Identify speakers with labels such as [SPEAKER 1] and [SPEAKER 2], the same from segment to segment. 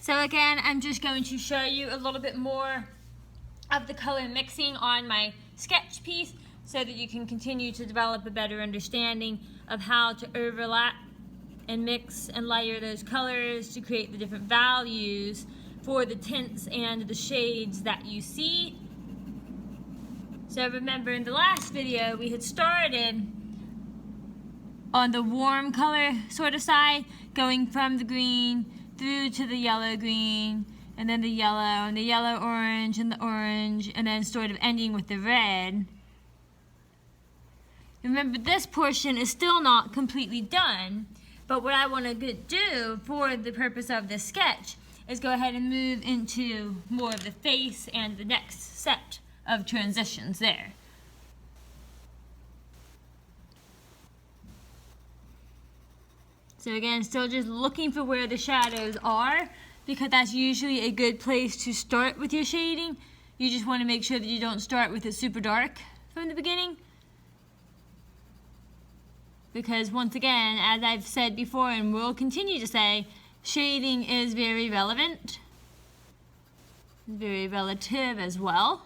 [SPEAKER 1] So again, I'm just going to show you a little bit more of the color mixing on my sketch piece so that you can continue to develop a better understanding of how to overlap and mix and layer those colors to create the different values for the tints and the shades that you see. So remember, in the last video we had started on the warm color sort of side, going from the green through to the yellow green, and then the yellow, and the yellow orange, and the orange, and then sort of ending with the red. Remember, this portion is still not completely done, but what I want to do for the purpose of this sketch is go ahead and move into more of the face and the next set of transitions there. So again, still just looking for where the shadows are, because that's usually a good place to start with your shading. You just want to make sure that you don't start with it super dark from the beginning. Because once again, as I've said before and will continue to say, shading is very relevant, very relative as well.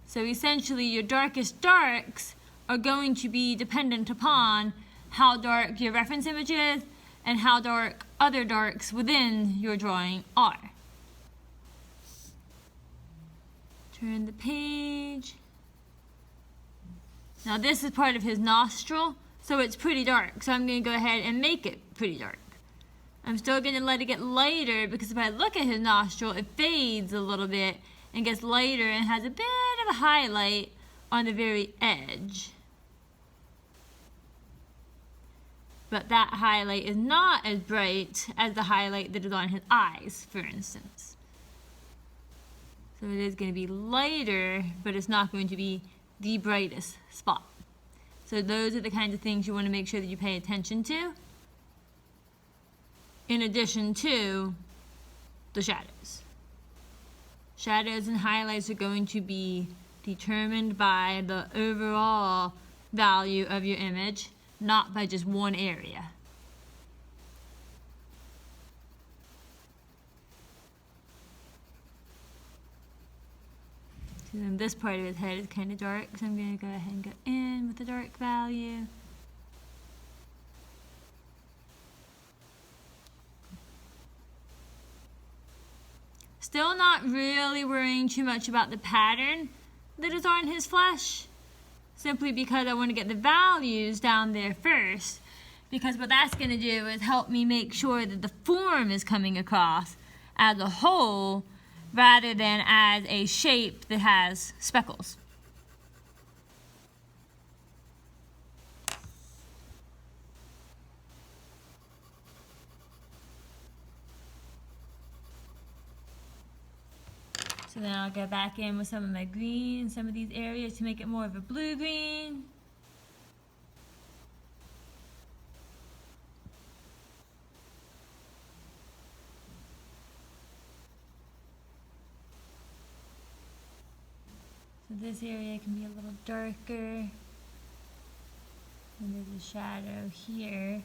[SPEAKER 1] So essentially your darkest darks are going to be dependent upon how dark your reference image is and how dark other darks within your drawing are. Turn the page. Now this is part of his nostril, so it's pretty dark, so I'm going to go ahead and make it pretty dark. I'm still going to let it get lighter, because if I look at his nostril, it fades a little bit and gets lighter and has a bit of a highlight on the very edge. But that highlight is not as bright as the highlight that is on his eyes, for instance. So it is going to be lighter, but it's not going to be the brightest spot. So those are the kinds of things you want to make sure that you pay attention to, in addition to the shadows. Shadows and highlights are going to be determined by the overall value of your image, not by just one area. So then this part of his head is kind of dark, so I'm going to go ahead and go in with the dark value. Still not really worrying too much about the pattern that is on his flesh, simply because I want to get the values down there first, because what that's going to do is help me make sure that the form is coming across as a whole rather than as a shape that has speckles. So then I'll go back in with some of my green in some of these areas to make it more of a blue-green. So this area can be a little darker. And there's a shadow here.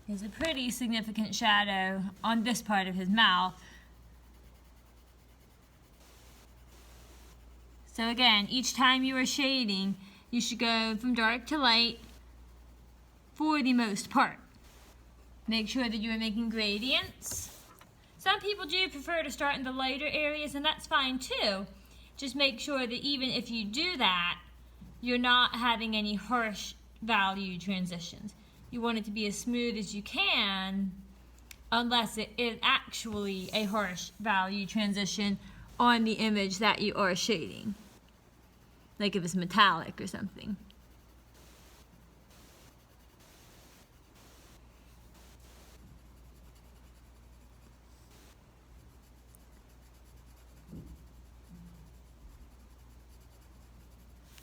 [SPEAKER 1] There's a pretty significant shadow on this part of his mouth. So again, each time you are shading, you should go from dark to light for the most part. Make sure that you are making gradients. Some people do prefer to start in the lighter areas, and that's fine too. Just make sure that even if you do that, you're not having any harsh value transitions. You want it to be as smooth as you can, unless it is actually a harsh value transition on the image that you are shading. Like if it's metallic or something.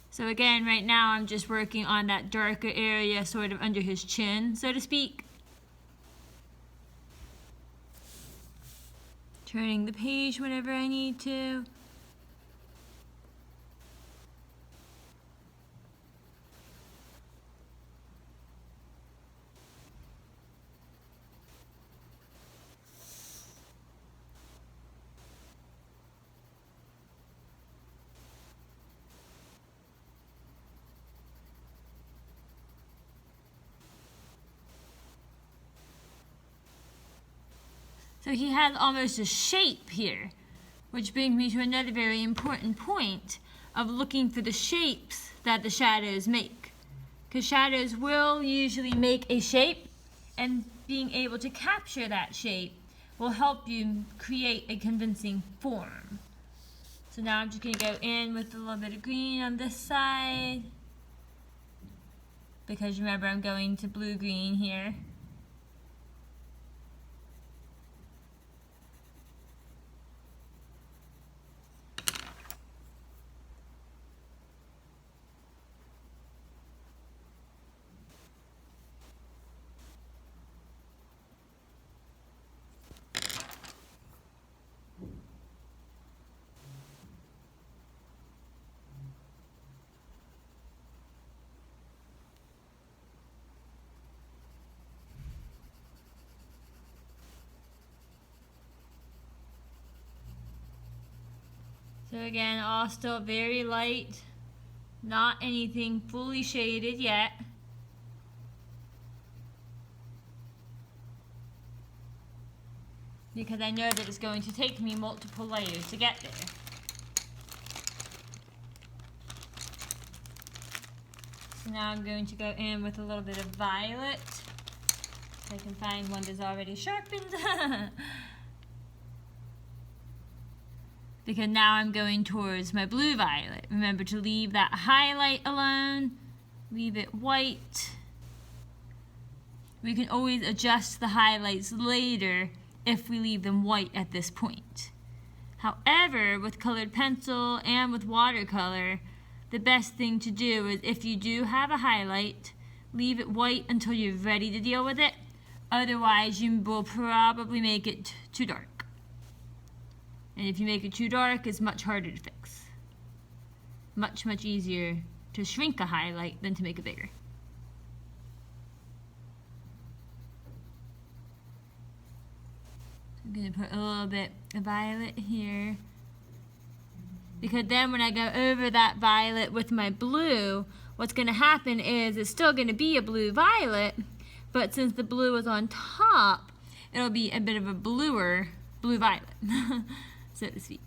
[SPEAKER 1] So again, right now I'm just working on that darker area sort of under his chin, so to speak. Turning the page whenever I need to. So he has almost a shape here, which brings me to another very important point of looking for the shapes that the shadows make. Because shadows will usually make a shape, and being able to capture that shape will help you create a convincing form. So now I'm just going to go in with a little bit of green on this side, because remember I'm going to blue-green here. So again, all still very light, not anything fully shaded yet. Because I know that it's going to take me multiple layers to get there. So now I'm going to go in with a little bit of violet. So I can find one that's already sharpened. Because now I'm going towards my blue violet. Remember to leave that highlight alone. Leave it white. We can always adjust the highlights later if we leave them white at this point. However, with colored pencil and with watercolor, the best thing to do is if you do have a highlight, leave it white until you're ready to deal with it. Otherwise, you will probably make it too dark. And if you make it too dark, it's much harder to fix. Much, much easier to shrink a highlight than to make it bigger. I'm going to put a little bit of violet here. Because then when I go over that violet with my blue, what's going to happen is it's still going to be a blue violet, but since the blue is on top, it'll be a bit of a bluer blue violet. So to speak,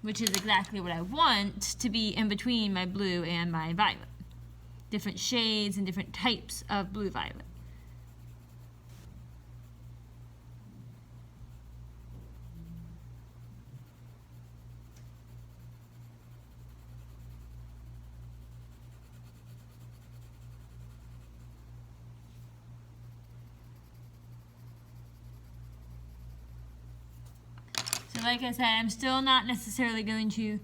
[SPEAKER 1] which is exactly what I want to be in between my blue and my violet. Different shades and different types of blue violet. So like I said, I'm still not necessarily going to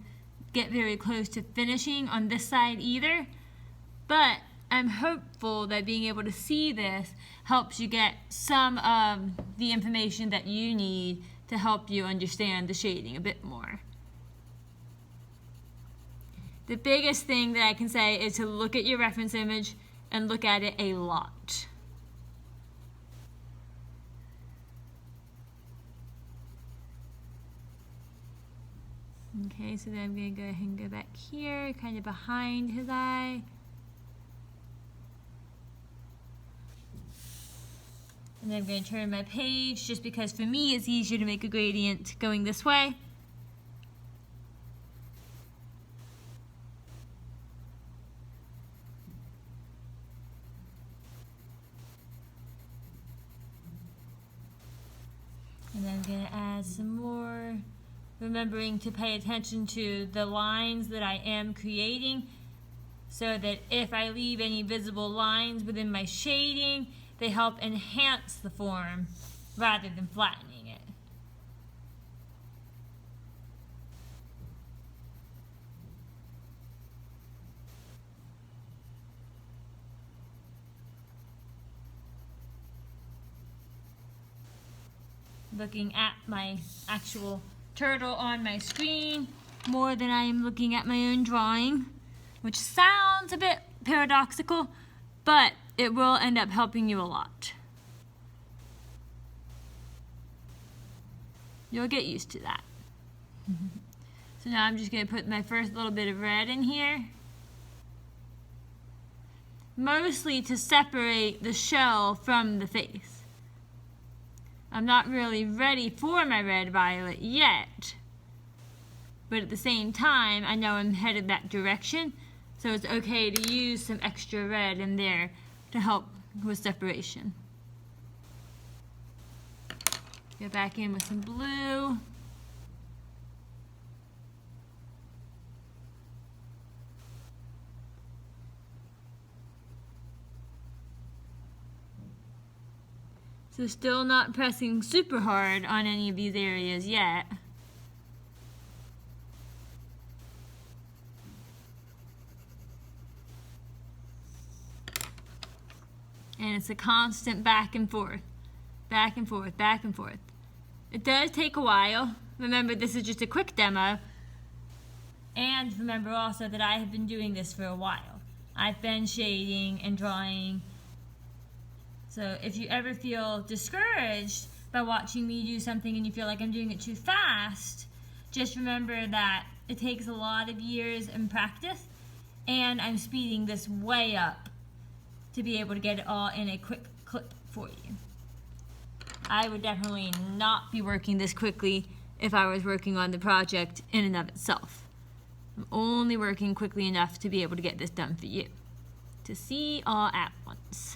[SPEAKER 1] get very close to finishing on this side either, but I'm hopeful that being able to see this helps you get some of the information that you need to help you understand the shading a bit more. The biggest thing that I can say is to look at your reference image and look at it a lot. Okay, so then I'm going to go ahead and go back here, kind of behind his eye. And then I'm going to turn my page, just because for me it's easier to make a gradient going this way. And then I'm going to add some more. Remembering to pay attention to the lines that I am creating, so that if I leave any visible lines within my shading, they help enhance the form rather than flattening it. Looking at my actual turtle on my screen more than I am looking at my own drawing, which sounds a bit paradoxical, but it will end up helping you a lot. You'll get used to that. So now I'm just going to put my first little bit of red in here, mostly to separate the shell from the face. I'm not really ready for my red violet yet, but at the same time, I know I'm headed that direction, so it's okay to use some extra red in there to help with separation. Go back in with some blue. So still not pressing super hard on any of these areas yet. And it's a constant back and forth, back and forth, back and forth. It does take a while. Remember, this is just a quick demo. And remember also that I have been doing this for a while. I've been shading and drawing. So if you ever feel discouraged by watching me do something and you feel like I'm doing it too fast, just remember that it takes a lot of years and practice, and I'm speeding this way up to be able to get it all in a quick clip for you. I would definitely not be working this quickly if I was working on the project in and of itself. I'm only working quickly enough to be able to get this done for you, to see all at once.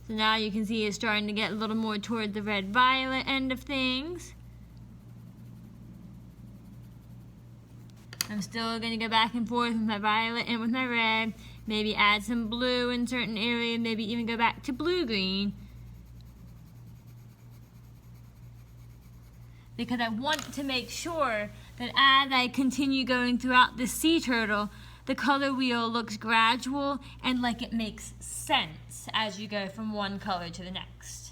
[SPEAKER 1] So now you can see it's starting to get a little more toward the red-violet end of things. I'm still going to go back and forth with my violet and with my red. Maybe add some blue in certain areas, maybe even go back to blue-green. Because I want to make sure that as I continue going throughout the sea turtle, the color wheel looks gradual and like it makes sense as you go from one color to the next.